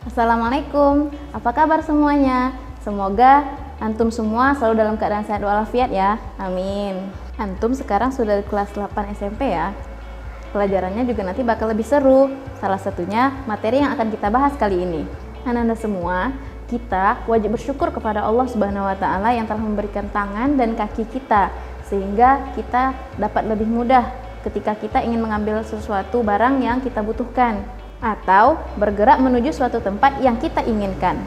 Assalamualaikum, apa kabar semuanya? Semoga antum semua selalu dalam keadaan sehat walafiat ya, amin. Antum sekarang sudah di kelas 8 SMP ya. Pelajarannya juga nanti bakal lebih seru. Salah satunya materi yang akan kita bahas kali ini. Anda semua, kita wajib bersyukur kepada Allah Subhanahu wa taala yang telah memberikan tangan dan kaki kita sehingga kita dapat lebih mudah ketika kita ingin mengambil sesuatu barang yang kita butuhkan atau bergerak menuju suatu tempat yang kita inginkan.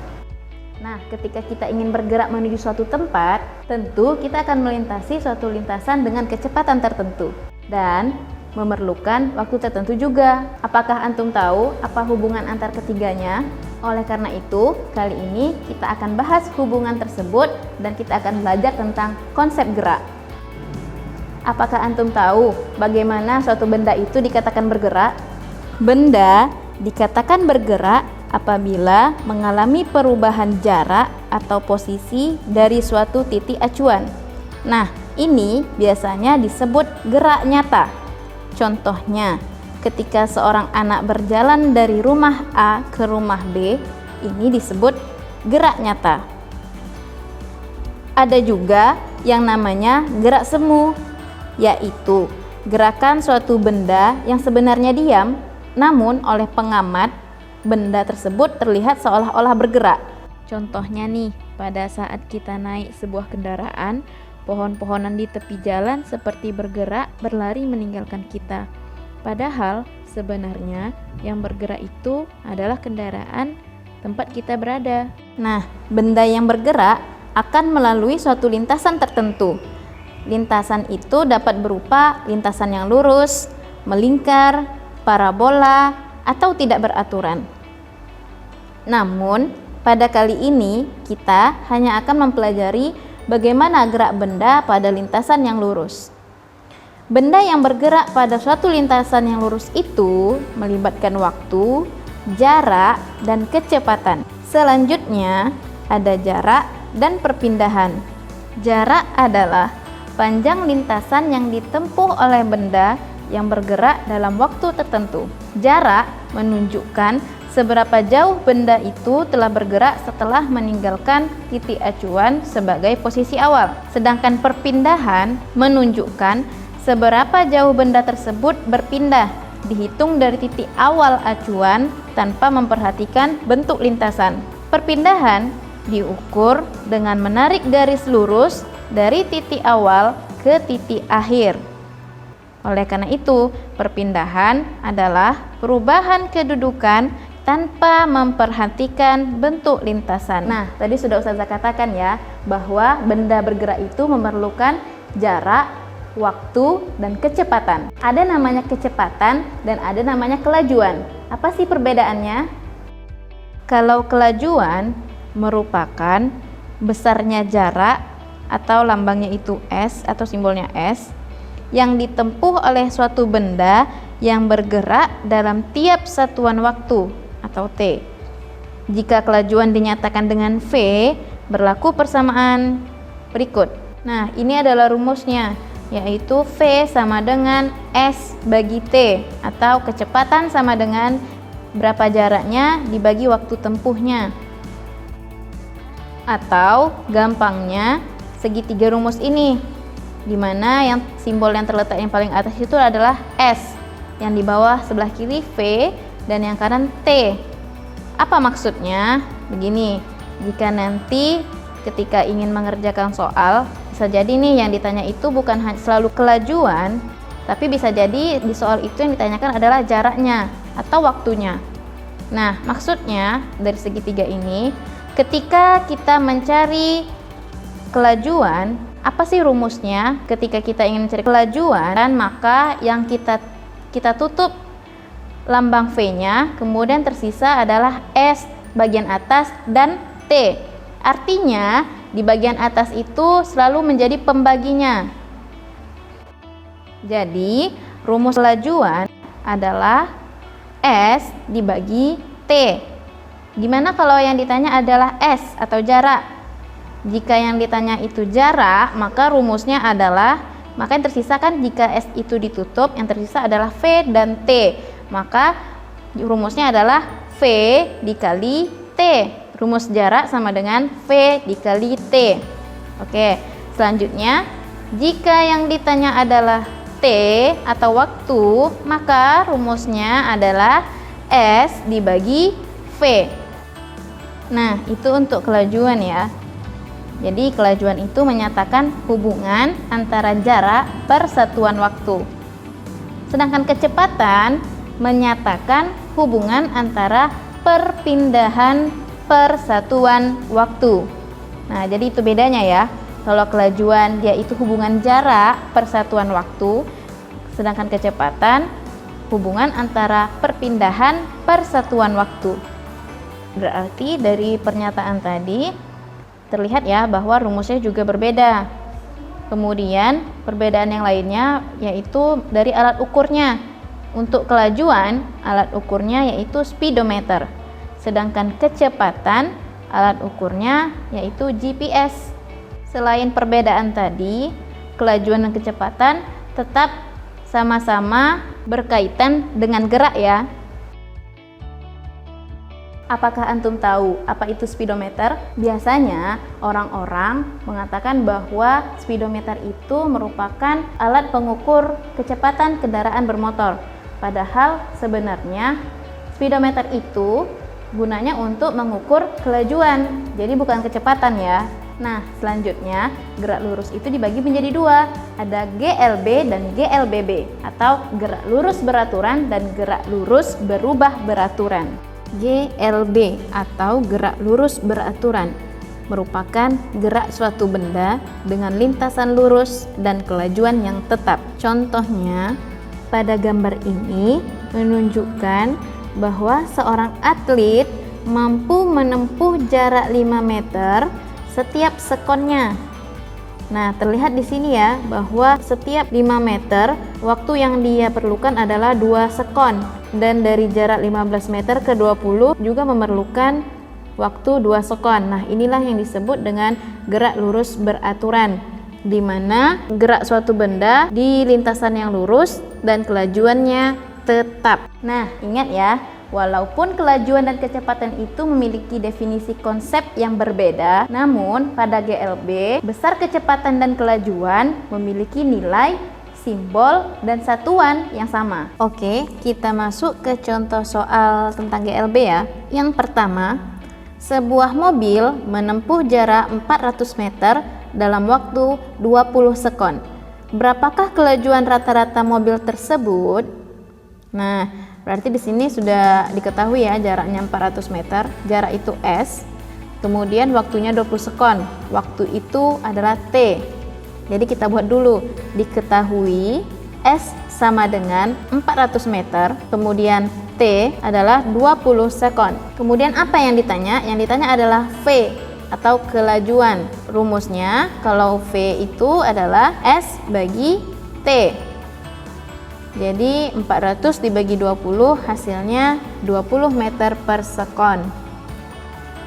Nah, ketika kita ingin bergerak menuju suatu tempat, tentu kita akan melintasi suatu lintasan dengan kecepatan tertentu dan memerlukan waktu tertentu juga. Apakah antum tahu apa hubungan antar ketiganya? Oleh karena itu, kali ini kita akan bahas hubungan tersebut dan kita akan belajar tentang konsep gerak. Apakah antum tahu bagaimana suatu benda itu dikatakan bergerak? Benda dikatakan bergerak apabila mengalami perubahan jarak atau posisi dari suatu titik acuan. Nah, ini biasanya disebut gerak nyata. Contohnya, ketika seorang anak berjalan dari rumah A ke rumah B, ini disebut gerak nyata. Ada juga yang namanya gerak semu, yaitu gerakan suatu benda yang sebenarnya diam, namun oleh pengamat, benda tersebut terlihat seolah-olah bergerak. Contohnya nih, pada saat kita naik sebuah kendaraan, pohon-pohonan di tepi jalan seperti bergerak berlari meninggalkan kita. Padahal sebenarnya yang bergerak itu adalah kendaraan tempat kita berada. Nah, benda yang bergerak akan melalui suatu lintasan tertentu. Lintasan itu dapat berupa lintasan yang lurus, melingkar, parabola, atau tidak beraturan. Namun, pada kali ini kita hanya akan mempelajari bagaimana gerak benda pada lintasan yang lurus. Benda yang bergerak pada suatu lintasan yang lurus itu melibatkan waktu, jarak, dan kecepatan. Selanjutnya, ada jarak dan perpindahan. Jarak adalah panjang lintasan yang ditempuh oleh benda yang bergerak dalam waktu tertentu. Jarak menunjukkan seberapa jauh benda itu telah bergerak setelah meninggalkan titik acuan sebagai posisi awal. Sedangkan perpindahan menunjukkan seberapa jauh benda tersebut berpindah, dihitung dari titik awal acuan tanpa memperhatikan bentuk lintasan. Perpindahan diukur dengan menarik garis lurus dari titik awal ke titik akhir. Oleh karena itu, perpindahan adalah perubahan kedudukan tanpa memperhatikan bentuk lintasan. Nah, tadi sudah Ustazah katakan ya, bahwa benda bergerak itu memerlukan jarak, waktu, dan kecepatan. Ada namanya kecepatan dan ada namanya kelajuan. Apa sih perbedaannya? Kalau kelajuan merupakan besarnya jarak atau lambangnya itu S atau simbolnya S yang ditempuh oleh suatu benda yang bergerak dalam tiap satuan waktu atau T. Jika kelajuan dinyatakan dengan V, berlaku persamaan berikut. Nah, ini adalah rumusnya, yaitu V sama dengan S bagi T, atau kecepatan sama dengan berapa jaraknya dibagi waktu tempuhnya. Atau gampangnya segitiga rumus ini, di mana yang simbol yang terletak yang paling atas itu adalah S, yang di bawah sebelah kiri V, dan yang kanan T. Apa maksudnya? Begini, jika nanti ketika ingin mengerjakan soal, bisa jadi nih yang ditanya itu bukan selalu kelajuan, tapi bisa jadi di soal itu yang ditanyakan adalah jaraknya atau waktunya. Nah, maksudnya dari segitiga ini, ketika kita mencari kelajuan, apa sih rumusnya? Ketika kita ingin mencari kelajuan, maka yang kita tutup lambang V-nya, kemudian tersisa adalah S bagian atas dan T. Artinya, di bagian atas itu selalu menjadi pembaginya. Jadi, rumus kelajuan adalah S dibagi T. Gimana kalau yang ditanya adalah S atau jarak? Jika yang ditanya itu jarak, maka rumusnya adalah, maka yang tersisa kan jika S itu ditutup, yang tersisa adalah V dan T. Maka rumusnya adalah V dikali T. Rumus jarak sama dengan V dikali T. Oke, selanjutnya jika yang ditanya adalah T atau waktu, maka rumusnya adalah S dibagi V. Nah, itu untuk kelajuan ya. Jadi kelajuan itu menyatakan hubungan antara jarak per satuan waktu. Sedangkan kecepatan menyatakan hubungan antara perpindahan per satuan waktu. Nah, jadi itu bedanya ya. Kalau kelajuan dia itu hubungan jarak per satuan waktu, sedangkan kecepatan hubungan antara perpindahan per satuan waktu. Berarti dari pernyataan tadi terlihat ya bahwa rumusnya juga berbeda. Kemudian perbedaan yang lainnya yaitu dari alat ukurnya. Untuk kelajuan, alat ukurnya yaitu speedometer. Sedangkan kecepatan, alat ukurnya yaitu GPS. Selain perbedaan tadi, kelajuan dan kecepatan tetap sama-sama berkaitan dengan gerak ya. Apakah antum tahu apa itu speedometer? Biasanya orang-orang mengatakan bahwa speedometer itu merupakan alat pengukur kecepatan kendaraan bermotor. Padahal sebenarnya speedometer itu gunanya untuk mengukur kelajuan, jadi bukan kecepatan ya. Nah, selanjutnya gerak lurus itu dibagi menjadi dua, ada GLB dan GLBB atau gerak lurus beraturan dan gerak lurus berubah beraturan. GLB atau gerak lurus beraturan merupakan gerak suatu benda dengan lintasan lurus dan kelajuan yang tetap. Contohnya pada gambar ini menunjukkan bahwa seorang atlet mampu menempuh jarak 5 meter setiap sekonnya. Nah, terlihat di sini ya bahwa setiap 5 meter waktu yang dia perlukan adalah 2 sekon, dan dari jarak 15 meter ke 20 juga memerlukan waktu 2 sekon. Nah, inilah yang disebut dengan gerak lurus beraturan, di mana gerak suatu benda di lintasan yang lurus dan kelajuannya tetap. Nah, ingat ya, walaupun kelajuan dan kecepatan itu memiliki definisi konsep yang berbeda, namun pada GLB, besar kecepatan dan kelajuan memiliki nilai, simbol, dan satuan yang sama. Oke, kita masuk ke contoh soal tentang GLB ya. Yang pertama, sebuah mobil menempuh jarak 400 meter dalam waktu 20 sekon. Berapakah kelajuan rata-rata mobil tersebut? Nah, berarti di sini sudah diketahui ya jaraknya 400 meter, jarak itu S, kemudian waktunya 20 sekon, waktu itu adalah T. Jadi kita buat dulu, diketahui S sama dengan 400 meter, kemudian T adalah 20 sekon. Kemudian apa yang ditanya? Yang ditanya adalah V atau kelajuan. Rumusnya kalau V itu adalah S bagi T. Jadi 400 dibagi 20 hasilnya 20 meter per sekon.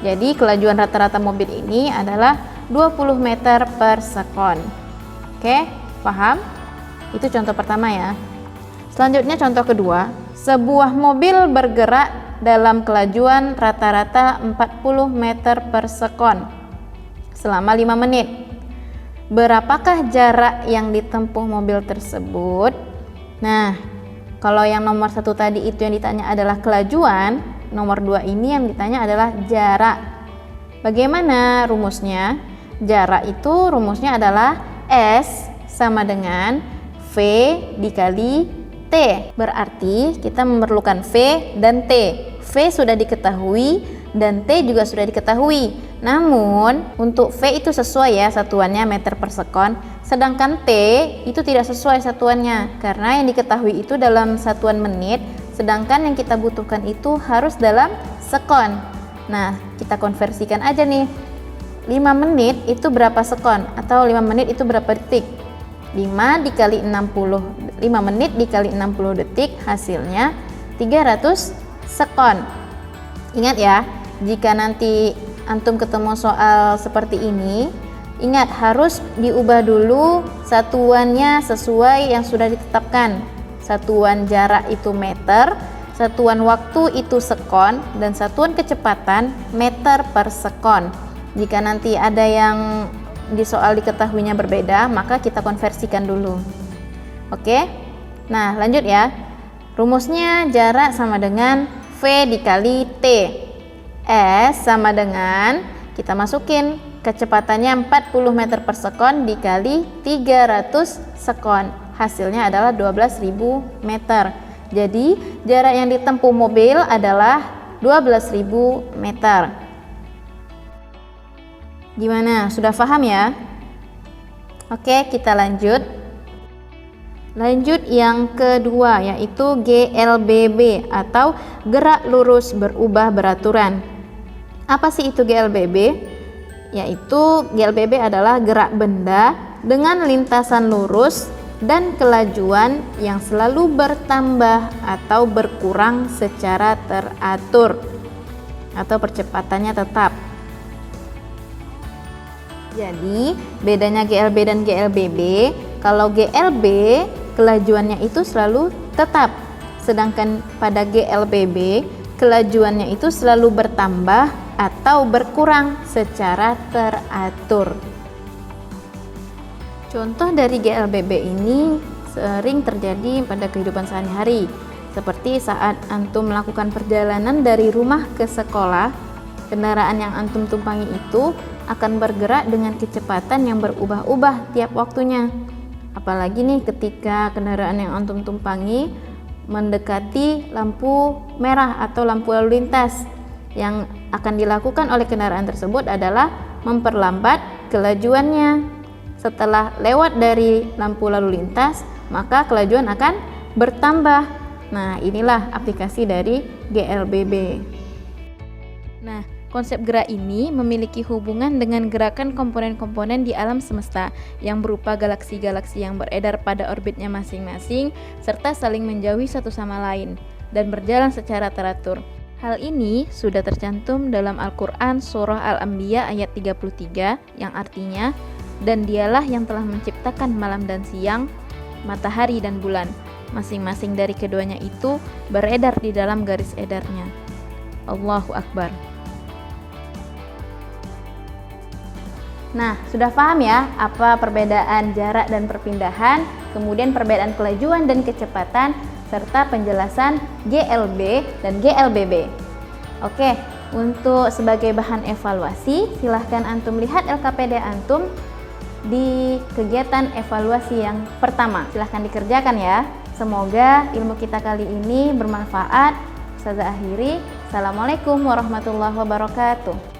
Jadi kelajuan rata-rata mobil ini adalah 20 meter per sekon. Oke, paham? Itu contoh pertama ya. Selanjutnya contoh kedua, sebuah mobil bergerak dalam kelajuan rata-rata 40 meter per sekon selama 5 menit. Berapakah jarak yang ditempuh mobil tersebut? Nah, kalau yang nomor 1 tadi itu yang ditanya adalah kelajuan, nomor 2 ini yang ditanya adalah jarak. Bagaimana rumusnya? Jarak itu rumusnya adalah S sama dengan V dikali T. Berarti kita memerlukan V dan T. V sudah diketahui dan T juga sudah diketahui. Namun untuk V itu sesuai ya satuannya meter per sekon, sedangkan T itu tidak sesuai satuannya karena yang diketahui itu dalam satuan menit, sedangkan yang kita butuhkan itu harus dalam sekon. Nah, kita konversikan aja nih. 5 menit itu berapa sekon atau 5 menit itu berapa detik? 5 dikali 60, 5 menit dikali 60 detik hasilnya 300 sekon. Ingat ya, jika nanti antum ketemu soal seperti ini, ingat harus diubah dulu satuannya sesuai yang sudah ditetapkan. Satuan jarak itu meter, satuan waktu itu sekon, dan satuan kecepatan meter per sekon. Jika nanti ada yang di soal diketahuinya berbeda, maka kita konversikan dulu. Oke, nah lanjut ya. Rumusnya jarak sama dengan V dikali T. S sama dengan, kita masukin kecepatannya 40 meter per sekon dikali 300 sekon. Hasilnya adalah 12.000 meter. Jadi jarak yang ditempuh mobil adalah 12.000 meter. Gimana? Sudah paham ya? Oke, kita lanjut. Lanjut yang kedua, yaitu GLBB atau gerak lurus berubah beraturan. Apa sih itu GLBB? Yaitu GLBB adalah gerak benda dengan lintasan lurus dan kelajuan yang selalu bertambah atau berkurang secara teratur, atau percepatannya tetap. Jadi bedanya GLB dan GLBB, kalau GLB kelajuannya itu selalu tetap, sedangkan pada GLBB kelajuannya itu selalu bertambah atau berkurang secara teratur. Contoh dari GLBB ini sering terjadi pada kehidupan sehari-hari, seperti saat antum melakukan perjalanan dari rumah ke sekolah, kendaraan yang antum tumpangi itu akan bergerak dengan kecepatan yang berubah-ubah tiap waktunya. Apalagi nih ketika kendaraan yang antum tumpangi mendekati lampu merah atau lampu lalu lintas, yang akan dilakukan oleh kendaraan tersebut adalah memperlambat kelajuannya. Setelah lewat dari lampu lalu lintas, maka kelajuan akan bertambah. Nah, inilah aplikasi dari GLBB. Nah, konsep gerak ini memiliki hubungan dengan gerakan komponen-komponen di alam semesta yang berupa galaksi-galaksi yang beredar pada orbitnya masing-masing serta saling menjauhi satu sama lain dan berjalan secara teratur. Hal ini sudah tercantum dalam Al-Quran Surah Al-Anbiya ayat 33 yang artinya, dan dialah yang telah menciptakan malam dan siang, matahari dan bulan, masing-masing dari keduanya itu beredar di dalam garis edarnya. Allahu Akbar. Nah, sudah paham ya apa perbedaan jarak dan perpindahan, kemudian perbedaan kelajuan dan kecepatan, serta penjelasan GLB dan GLBB. Oke, untuk sebagai bahan evaluasi, silahkan antum lihat LKPD antum di kegiatan evaluasi yang pertama. Silahkan dikerjakan ya. Semoga ilmu kita kali ini bermanfaat. Ustazah akhiri. Assalamualaikum warahmatullahi wabarakatuh.